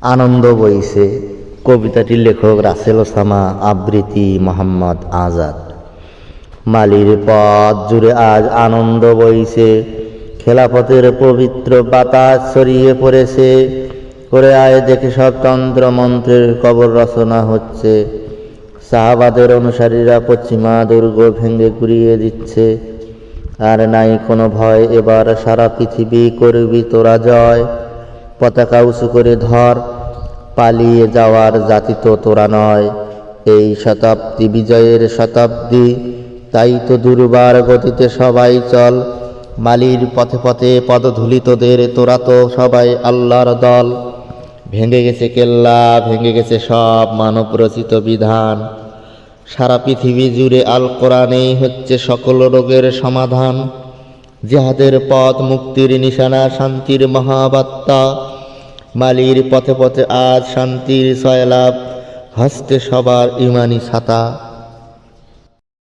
আনন্দ বইছে। কবিতাটির লেখক রাসেল ওসামা, আবৃত্তি মোহাম্মদ আজাদ। মালির পথ জুড়ে আজ আনন্দ বইছে, খেলাফতের পবিত্র বাতাস ছড়িয়ে পড়েছে। করে আয় দেখে সব তন্ত্র মন্ত্রের কবর রচনা হচ্ছে। সাহাবাদের অনুসারীরা পশ্চিমা দুর্গ ভেঙে গুড়িয়ে দিচ্ছে। আর নাই কোনো ভয়, এবার সারা পৃথিবী করবি তোরা জয়। পতাকা উঁচু করে ধর, পালিয়ে যাওয়ার জাতি তো তোরা নয়। এই শতাব্দী বিজয়ের শতাব্দী, তাই তো দুর্বার গতিতে সবাই চল। মালির পথে পথে পদধূলি তোদের, তোরা তো সবাই আল্লাহর দল। ভেঙে গেছে কেল্লা, ভেঙে গেছে সব মানব রচিত বিধান। সারা পৃথিবী জুড়ে আল কোরআনেই হচ্ছে সকল রোগের সমাধান। জিহাদের পথ মুক্তির নিশানা, শান্তির মহাবার্তা। মালির পথে পথে আজ শান্তির সয়লাভ, হস্তে সবার ইমানি ছাতা।